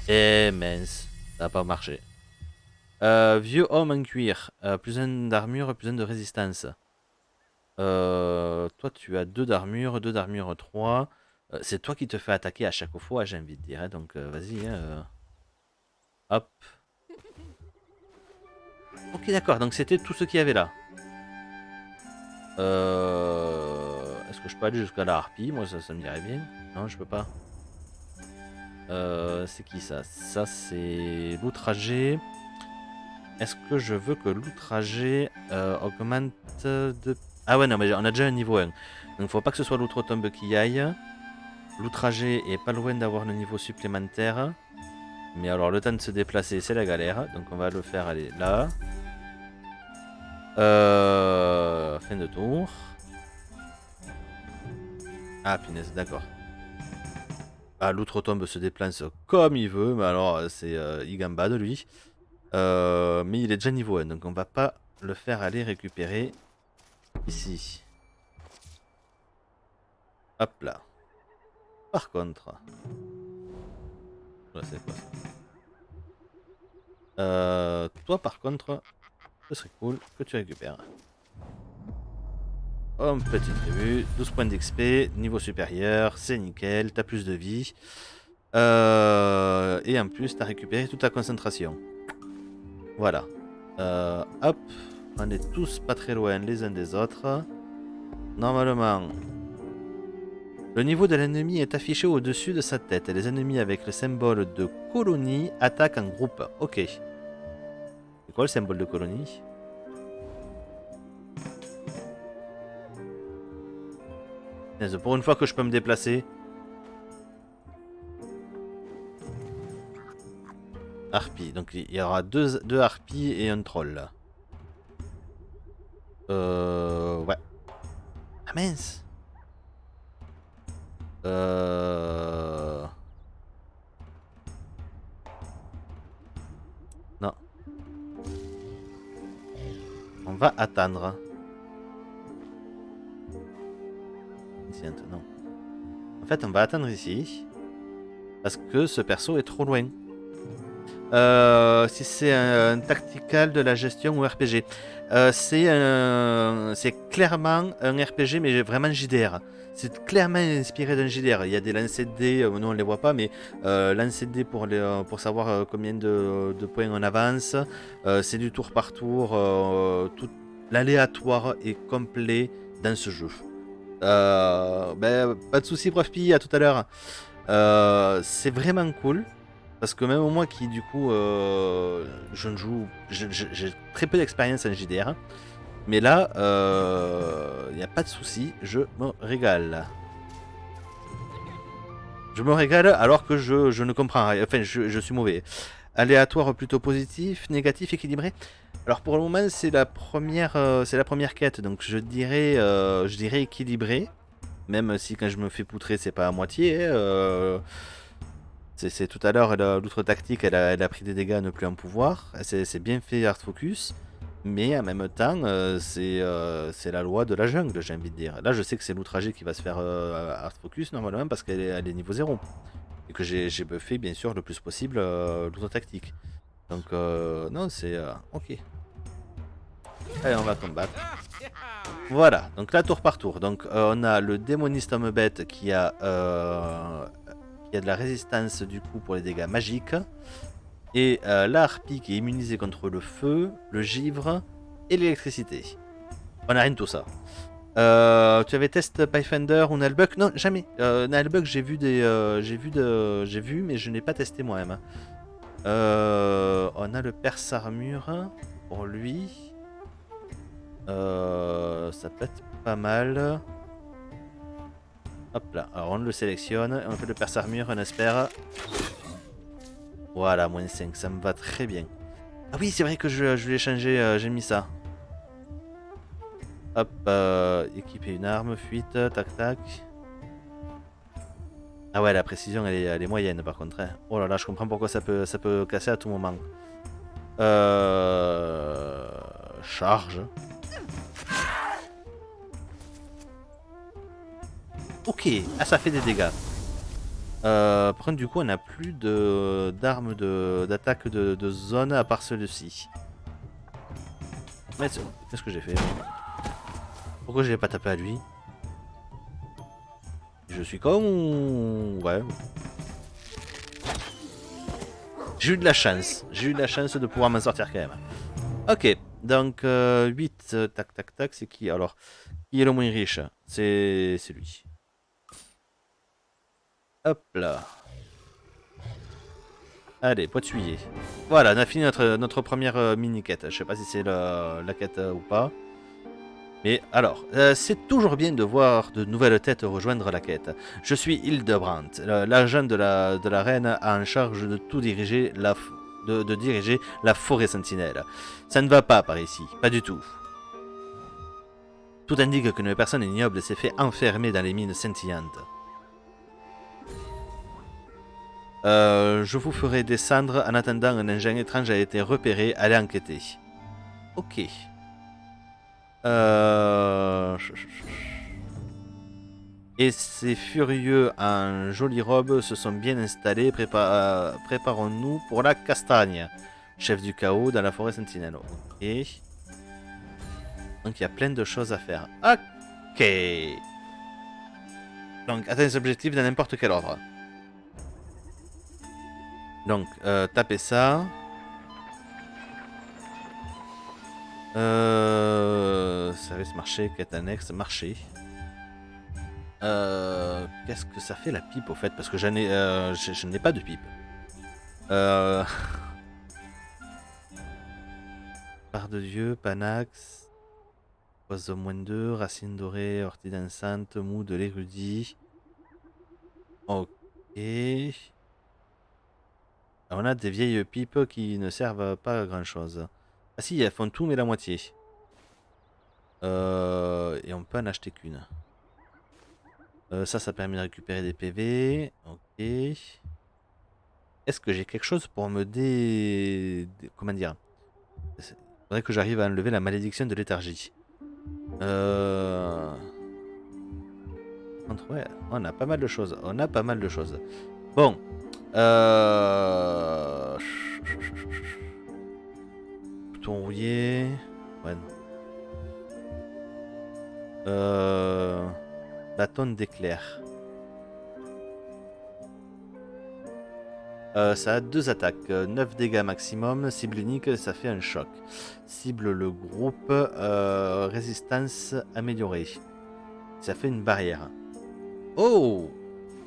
Eh mince, ça n'a pas marché. Vieux homme en cuir, plus un d'armure, plus un de résistance. Toi tu as 2 d'armure 3. C'est toi qui te fais attaquer à chaque fois, j'ai envie de dire. Hein, donc vas-y. Hein, hop. Ok d'accord, donc c'était tout ce qu'il y avait là. Est-ce que je peux aller jusqu'à la harpie? Moi ça me dirait bien. Non je peux pas. C'est qui ça? Ça c'est l'outragé. Est-ce que je veux que l'outragé augmente de... Ah ouais non mais on a déjà un niveau 1. Donc faut pas que ce soit l'outre-tombe qui aille. L'outragé est pas loin d'avoir le niveau supplémentaire. Mais alors le temps de se déplacer c'est la galère. Donc on va le faire aller là. Fin de tour. Ah punaise d'accord. Ah l'outre-tombe se déplace comme il veut. Mais alors c'est il gambade lui. Mais il est déjà niveau 1. Donc on va pas le faire aller récupérer ici. Hop là. Par contre... Ouais, c'est quoi ça? Toi par contre, ce serait cool que tu récupères. Oh, petite tribu, 12 points d'XP, niveau supérieur, c'est nickel, t'as plus de vie. Et en plus, t'as récupéré toute ta concentration. Voilà. Hop, on est tous pas très loin les uns des autres. Normalement, le niveau de l'ennemi est affiché au-dessus de sa tête. Et les ennemis avec le symbole de colonie attaquent en groupe. Ok. C'est quoi le symbole de colonie? Pour une fois que je peux me déplacer. Harpie. Donc il y aura deux harpies et un troll. Ouais. Ah mince. Non. On va attendre. Non. En fait, on va attendre ici. Parce que ce perso est trop loin. Si c'est un tactical de la gestion ou RPG. C'est clairement un RPG, mais vraiment JDR. C'est clairement inspiré d'un JDR. Il y a des lancers de dés, nous on les voit pas, mais lancers de dés pour savoir combien de points on avance. C'est du tour par tour. Tout l'aléatoire est complet dans ce jeu. Pas de soucis, Prof Pi, à tout à l'heure. C'est vraiment cool. Parce que même moi qui du coup je ne joue, j'ai très peu d'expérience en JDR, mais là il n'y a pas de souci, je me régale. Je me régale alors que je ne comprends rien, enfin je suis mauvais. Aléatoire plutôt positif, négatif, équilibré. Alors pour le moment c'est la première quête, donc je dirais équilibré, même si quand je me fais poutrer c'est pas à moitié. C'est tout à l'heure, l'outre tactique, elle a pris des dégâts à ne plus en pouvoir. C'est bien fait hard focus, mais en même temps, c'est la loi de la jungle, j'ai envie de dire. Là, je sais que c'est l'outragé qui va se faire hard focus normalement parce qu'elle est niveau 0. Et que j'ai buffé, bien sûr, le plus possible l'outre tactique. Donc, non, c'est... ok. Allez, on va combattre. Voilà, donc là, tour par tour. Donc, on a le démoniste homme bête qui a de la résistance du coup pour les dégâts magiques. Et la harpie qui est immunisée contre le feu, le givre et l'électricité. On a rien de tout ça. Tu avais test Pathfinder ou Nullbug? Non, jamais. Nullbug, j'ai vu, mais je n'ai pas testé moi-même. On a le perce armure pour lui. Ça peut être pas mal. Hop là, alors on le sélectionne, on fait le perce armure, on espère. Voilà, moins 5, ça me va très bien. Ah oui, c'est vrai que je l'ai changé, j'ai mis ça. Hop, équiper une arme, fuite, tac tac. Ah ouais, la précision elle est moyenne par contre. Hein. Oh là là, je comprends pourquoi ça peut casser à tout moment. Charge. Ok, ah ça fait des dégâts. Par contre, du coup, on n'a plus d'armes d'attaque de zone à part celui-ci. Qu'est-ce que j'ai fait? Pourquoi je l'ai pas tapé à lui? Je suis con ou... Ouais. J'ai eu de la chance. J'ai eu de la chance de pouvoir m'en sortir quand même. Ok, donc 8, tac tac tac, c'est qui? Alors, qui est le moins riche? C'est lui. Hop là. Allez, poituiller. Voilà, on a fini notre première mini-quête. Je sais pas si c'est la quête ou pas. Mais alors, c'est toujours bien de voir de nouvelles têtes rejoindre la quête. Je suis Hildebrandt, l'agent de la reine en charge de tout diriger de diriger la forêt sentinelle. Ça ne va pas par ici, pas du tout. Tout indique qu'une personne ignoble s'est fait enfermer dans les mines scintillantes. Je vous ferai descendre en attendant un engin étrange a été repéré, allez enquêter. Ok. Et ces furieux en jolie robe se sont bien installés, préparons-nous pour la castagne. Chef du chaos dans la forêt sentinelle. Ok. Donc il y a plein de choses à faire. Ok. Donc atteindre les objectifs dans n'importe quel ordre. Donc, tapez ça. Service marché, quête annexe, marché. Qu'est-ce que ça fait la pipe au fait? Parce que je n'ai pas de pipe. Part de Dieu, Panax. Oiseau moins 2, racine dorée, ortie dansante, mou de l'érudit. Ok. On a des vieilles pipes qui ne servent pas à grand chose. Ah si, elles font tout mais la moitié. Et on peut en acheter qu'une. Ça permet de récupérer des PV. Ok. Est-ce que j'ai quelque chose pour me comment dire? Il faudrait que j'arrive à enlever la malédiction de léthargie. Ouais, on a pas mal de choses. On a pas mal de choses. Bon. Bouton rouillé. Ouais. Bâton d'éclair. Ça a 2 attaques, 9 dégâts maximum, cible unique, ça fait un choc. Cible le groupe, résistance améliorée. Ça fait une barrière. Oh!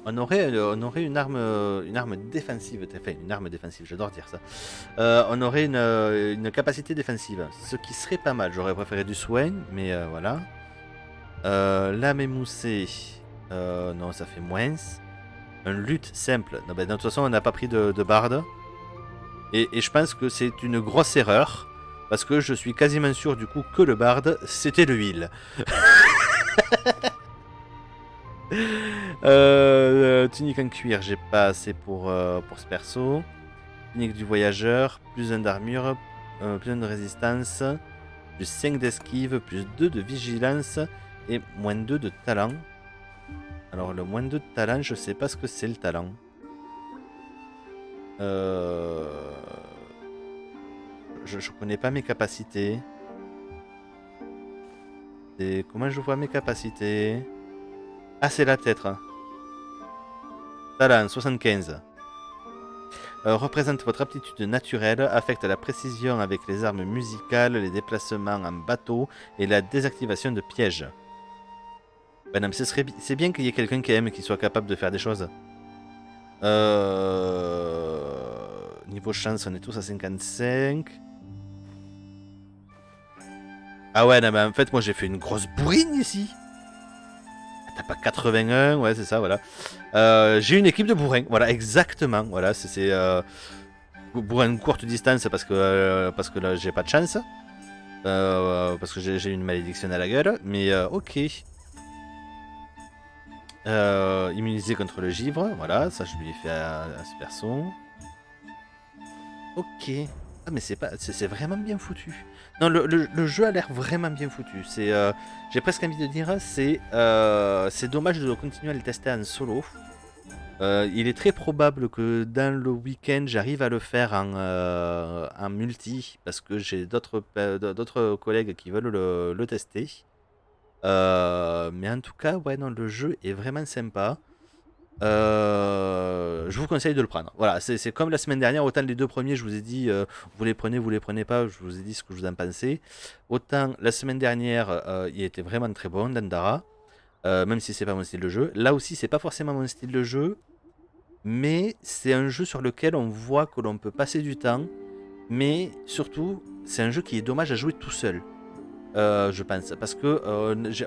On aurait une arme défensive, enfin une arme défensive, j'adore dire ça. On aurait une capacité défensive, ce qui serait pas mal. J'aurais préféré du soin, mais voilà. Lame émoussée, non ça fait moins. Un lutte simple. Non, ben, de toute façon, on n'a pas pris de barde. Et je pense que c'est une grosse erreur. Parce que je suis quasiment sûr du coup que le barde, c'était le heal. Tunique en cuir, j'ai pas assez pour ce perso. Tunique du voyageur, plus 1 d'armure, plus 1 de résistance, plus 5 d'esquive, plus 2 de vigilance et moins 2 de talent. Alors le moins 2 de talent, je sais pas ce que c'est le talent. Je connais pas mes capacités. Et comment je vois mes capacités? Ah, c'est la tête. Talent 75. Représente votre aptitude naturelle, affecte la précision avec les armes musicales, les déplacements en bateau et la désactivation de pièges. Ben non, c'est bien qu'il y ait quelqu'un qui soit capable de faire des choses. Niveau chance, on est tous à 55. Ah ouais, non, mais en fait, moi j'ai fait une grosse bourrine ici. T'as pas 81, ouais, c'est ça, voilà. J'ai une équipe de bourrins, voilà, exactement. Voilà, c'est bourrin courte distance parce que là j'ai pas de chance. Parce que j'ai une malédiction à la gueule, mais ok. Immunisé contre le givre, voilà, ça je lui ai fait à ce perso. Ok. Ah mais c'est vraiment bien foutu. Non, le jeu a l'air vraiment bien foutu. J'ai presque envie de dire, c'est dommage de continuer à le tester en solo. Il est très probable que dans le week-end, j'arrive à le faire en multi, parce que j'ai d'autres collègues qui veulent le tester. Mais en tout cas, ouais, non, le jeu est vraiment sympa. Je vous conseille de le prendre. Voilà, c'est comme la semaine dernière, autant les deux premiers, je vous ai dit, vous les prenez pas, je vous ai dit ce que je vous en pensais. Autant la semaine dernière, il était vraiment très bon, Dandara, même si c'est pas mon style de jeu. Là aussi, c'est pas forcément mon style de jeu, mais c'est un jeu sur lequel on voit que l'on peut passer du temps, mais surtout, c'est un jeu qui est dommage à jouer tout seul. Je pense, parce que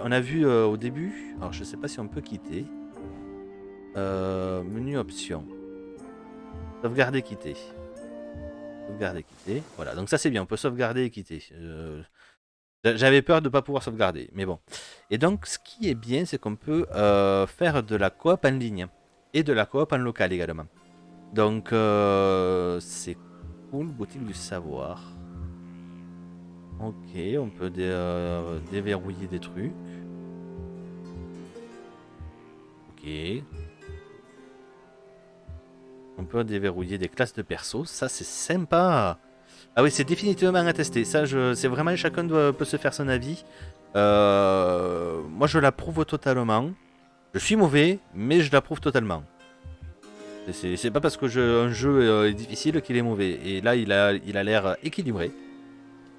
on a vu au début, alors je sais pas si on peut quitter. Menu options. Sauvegarder, quitter. Sauvegarder, quitter. Voilà, donc ça c'est bien, on peut sauvegarder et quitter. J'avais peur de ne pas pouvoir sauvegarder, mais bon. Et donc ce qui est bien, c'est qu'on peut faire de la coop en ligne et de la coop en local également. Donc c'est cool, boutique du savoir. Ok, on peut déverrouiller des trucs. Ok. On peut déverrouiller des classes de perso, ça c'est sympa. Ah oui, c'est définitivement à tester. Ça, c'est vraiment chacun peut se faire son avis. Moi, je l'approuve totalement. Je suis mauvais, mais je l'approuve totalement. C'est pas parce que un jeu est difficile qu'il est mauvais. Et là, il a l'air équilibré.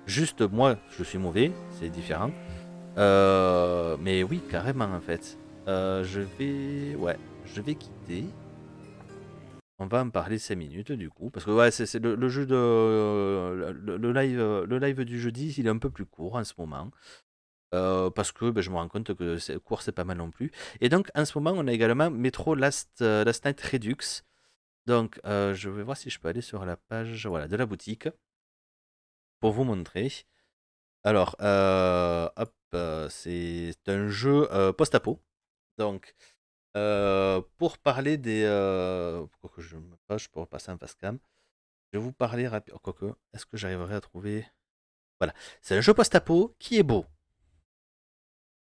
Juste moi, je suis mauvais, c'est différent. Mais oui, carrément en fait. Ouais, je vais quitter. On va en parler 5 minutes du coup, parce que ouais, c'est le jeu de le live du jeudi, il est un peu plus court en ce moment, parce que je me rends compte que court c'est pas mal non plus. Et donc en ce moment, on a également Metro Last Night Redux. Donc je vais voir si je peux aller sur la page, voilà, de la boutique pour vous montrer. Alors, hop, c'est un jeu post-apo. Donc pour parler des pourquoi que je me page pour passer un face cam. Je vais vous parler rapidement. Quoique, est-ce que j'arriverai à trouver. Voilà. C'est un jeu post-apo qui est beau.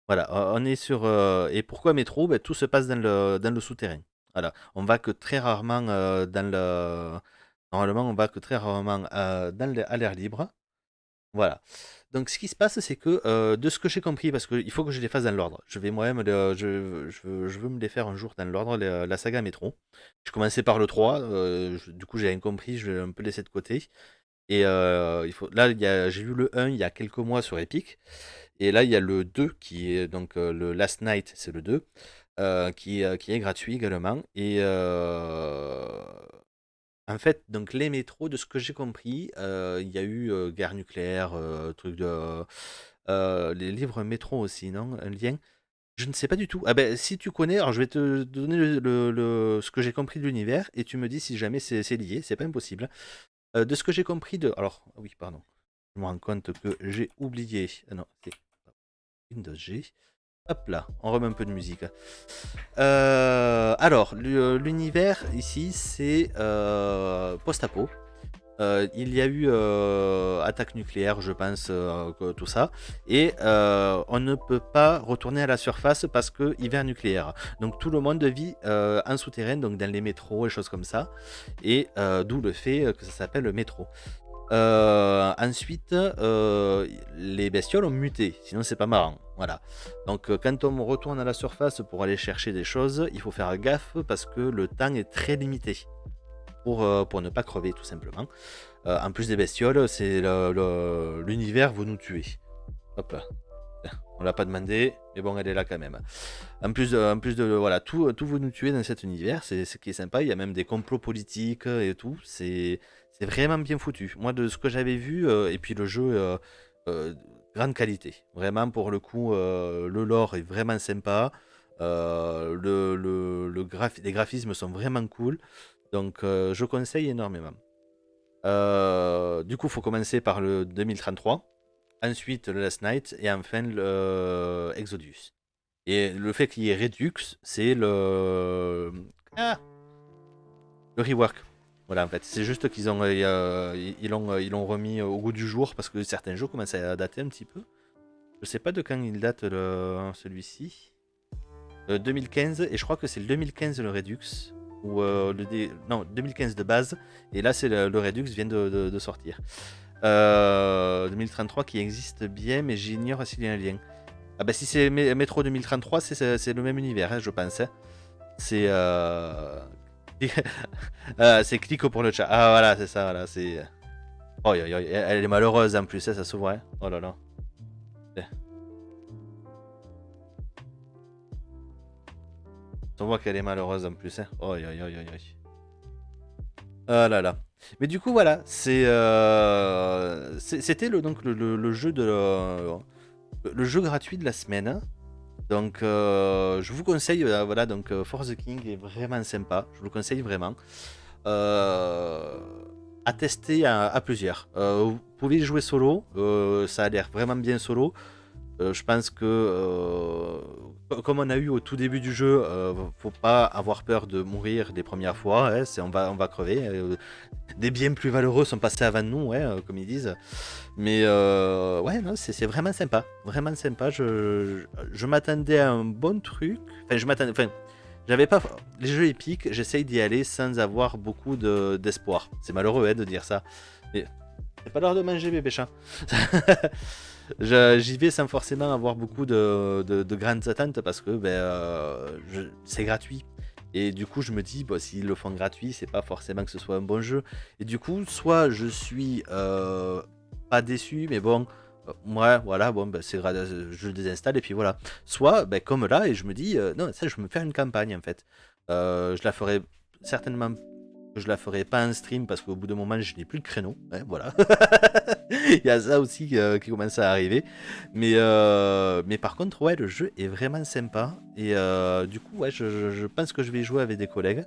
Voilà. On est sur. Et pourquoi métro? Tout se passe dans le souterrain. Voilà. On va que très rarement dans le. Normalement, on va que très rarement à l'air libre. Voilà. Donc, ce qui se passe, c'est que de ce que j'ai compris, parce qu'il faut que je les fasse dans l'ordre. Je vais moi-même. Je veux me les faire un jour dans l'ordre, la saga métro. Je commençais par le 3. Du coup, j'ai rien compris. Je vais un peu laisser de côté. Et là, j'ai vu le 1 il y a quelques mois sur Epic. Et là, il y a le 2 qui est donc le Last Night, c'est le 2, qui est gratuit également. Et en fait, donc les métros, de ce que j'ai compris, il y a eu guerre nucléaire, truc de. Les livres métro aussi, non? Un lien? Je ne sais pas du tout. Ah ben, si tu connais, alors je vais te donner ce que j'ai compris de l'univers et tu me dis si jamais c'est lié, c'est pas impossible. De ce que j'ai compris de. Alors, oui, pardon. Je me rends compte que j'ai oublié. Ah non, c'est Windows G. Hop là, on remet un peu de musique. Alors, l'univers ici, c'est post-apo. Il y a eu attaque nucléaire, je pense, tout ça. Et on ne peut pas retourner à la surface parce que hiver nucléaire. Donc tout le monde vit en souterrain, donc dans les métros et choses comme ça. Et d'où le fait que ça s'appelle le métro. Ensuite, les bestioles ont muté, sinon c'est pas marrant. Voilà. Donc quand on retourne à la surface pour aller chercher des choses, il faut faire gaffe parce que le temps est très limité pour ne pas crever tout simplement. En plus des bestioles, c'est l'univers veut nous tuer. Hop là. On l'a pas demandé, mais bon, elle est là quand même. En plus de voilà, tout veut nous tuer dans cet univers, c'est ce qui est sympa. Il y a même des complots politiques et tout. C'est vraiment bien foutu. Moi, de ce que j'avais vu, et puis le jeu, grande qualité. Vraiment, pour le coup, le lore est vraiment sympa. Les graphismes sont vraiment cool. Donc, je conseille énormément. Du coup, il faut commencer par le 2033. Ensuite, le Last Night. Et enfin, le Exodus. Et le fait qu'il y ait Redux, c'est le rework. Voilà, en fait, c'est juste qu'ils ont, ils l'ont remis au goût du jour parce que certains jeux commencent à dater un petit peu. Je sais pas de quand il date celui-ci. 2015, et je crois que c'est le 2015 le Redux. ou non, 2015 de base, et là c'est le Redux vient de sortir. 2033 qui existe bien, mais j'ignore s'il y a un lien. Ah bah si c'est Metro 2033, c'est le même univers, hein, je pense. Hein. C'est c'est Clico pour le chat. Ah voilà, c'est ça, voilà, c'est... Oh, elle est malheureuse en plus, hein, ça se voit. Hein. Oh là là. On voit qu'elle est malheureuse en plus. Hein. Oh, ah là là. Mais du coup, voilà, c'était donc le jeu le jeu gratuit de la semaine. Donc, je vous conseille, voilà, donc For the King est vraiment sympa. Je vous le conseille vraiment. À tester à plusieurs. Vous pouvez jouer solo. Ça a l'air vraiment bien solo. Je pense que, comme on a eu au tout début du jeu, faut pas avoir peur de mourir les premières fois. Hein, on va crever. Des biens plus valeureux sont passés avant nous, ouais, comme ils disent. Mais ouais, non, c'est vraiment sympa. Vraiment sympa. Je m'attendais à un bon truc. Enfin, j'avais pas. Les jeux épiques, j'essaye d'y aller sans avoir beaucoup d'espoir. C'est malheureux hein, de dire ça. Mais c'est pas l'heure de manger, bébé chat. J'y vais sans forcément avoir beaucoup de grandes attentes parce que c'est gratuit. Et du coup, je me dis, bah, s'ils le font gratuit, c'est pas forcément que ce soit un bon jeu. Et du coup, soit je suis pas déçu, mais bon, ouais, voilà, bon, bah, je le désinstalle et puis voilà. Soit, bah, comme là, et je me dis, non, ça, je vais me faire une campagne en fait. Je la ferai certainement. Je la ferai pas en stream parce qu'au bout d'un moment, je n'ai plus de créneau. Ouais, voilà. Il y a ça aussi qui commence à arriver. Mais par contre, ouais, le jeu est vraiment sympa. Et du coup, ouais, je pense que je vais jouer avec des collègues.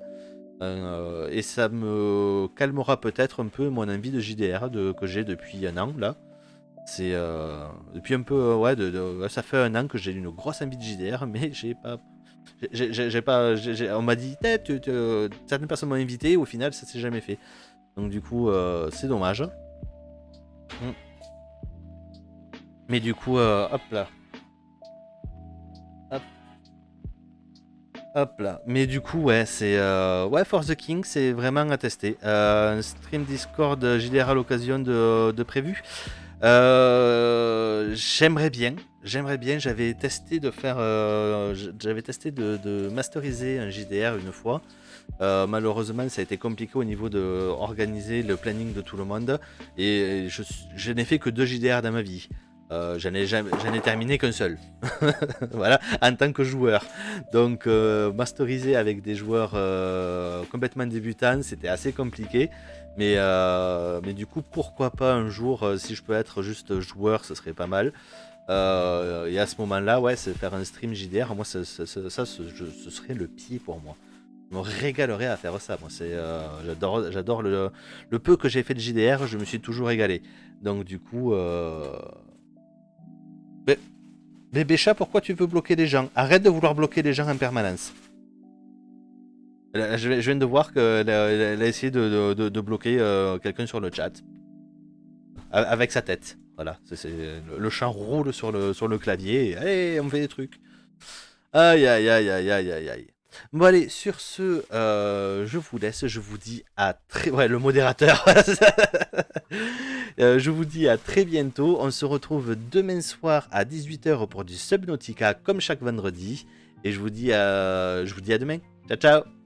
Et ça me calmera peut-être un peu mon envie de JDR que j'ai depuis un an là. C'est depuis un peu, ouais, ça fait un an que j'ai une grosse envie de JDR, mais j'ai pas. On m'a dit, certaines personnes m'ont invité, au final ça s'est jamais fait. Donc du coup, c'est dommage. Mm. Mais du coup, hop là. Hop. Hop là. Mais du coup, ouais, c'est ouais, For the King, c'est vraiment à tester. Un stream Discord JDR à l'occasion de prévu. J'aimerais bien. J'avais testé de faire, j'avais testé de masteriser un JDR une fois. Malheureusement, ça a été compliqué au niveau de organiser le planning de tout le monde. Et je n'ai fait que 2 JDR dans ma vie. J'en ai terminé qu'un seul. Voilà, en tant que joueur. Donc, masteriser avec des joueurs complètement débutants, c'était assez compliqué. Mais du coup, pourquoi pas un jour, si je peux être juste joueur, ce serait pas mal. Et à ce moment-là, ouais, c'est faire un stream JDR. Moi, ce serait le pied pour moi. Je me régalerais à faire ça. Moi, j'adore le peu que j'ai fait de JDR. Je me suis toujours régalé. Donc du coup, bébé chat, pourquoi tu veux bloquer les gens? Arrête de vouloir bloquer les gens en permanence. Je viens de voir qu'elle a essayé de bloquer quelqu'un sur le chat. Avec sa tête. Voilà. Le chat roule sur le clavier. Et allez, on fait des trucs. Aïe, aïe, aïe, aïe, aïe, aïe, aïe. Bon allez, sur ce, je vous laisse, je vous dis à très... Ouais, le modérateur. Je vous dis à très bientôt. On se retrouve demain soir à 18h pour du Subnautica comme chaque vendredi. Et je vous dis à demain. Ciao, ciao.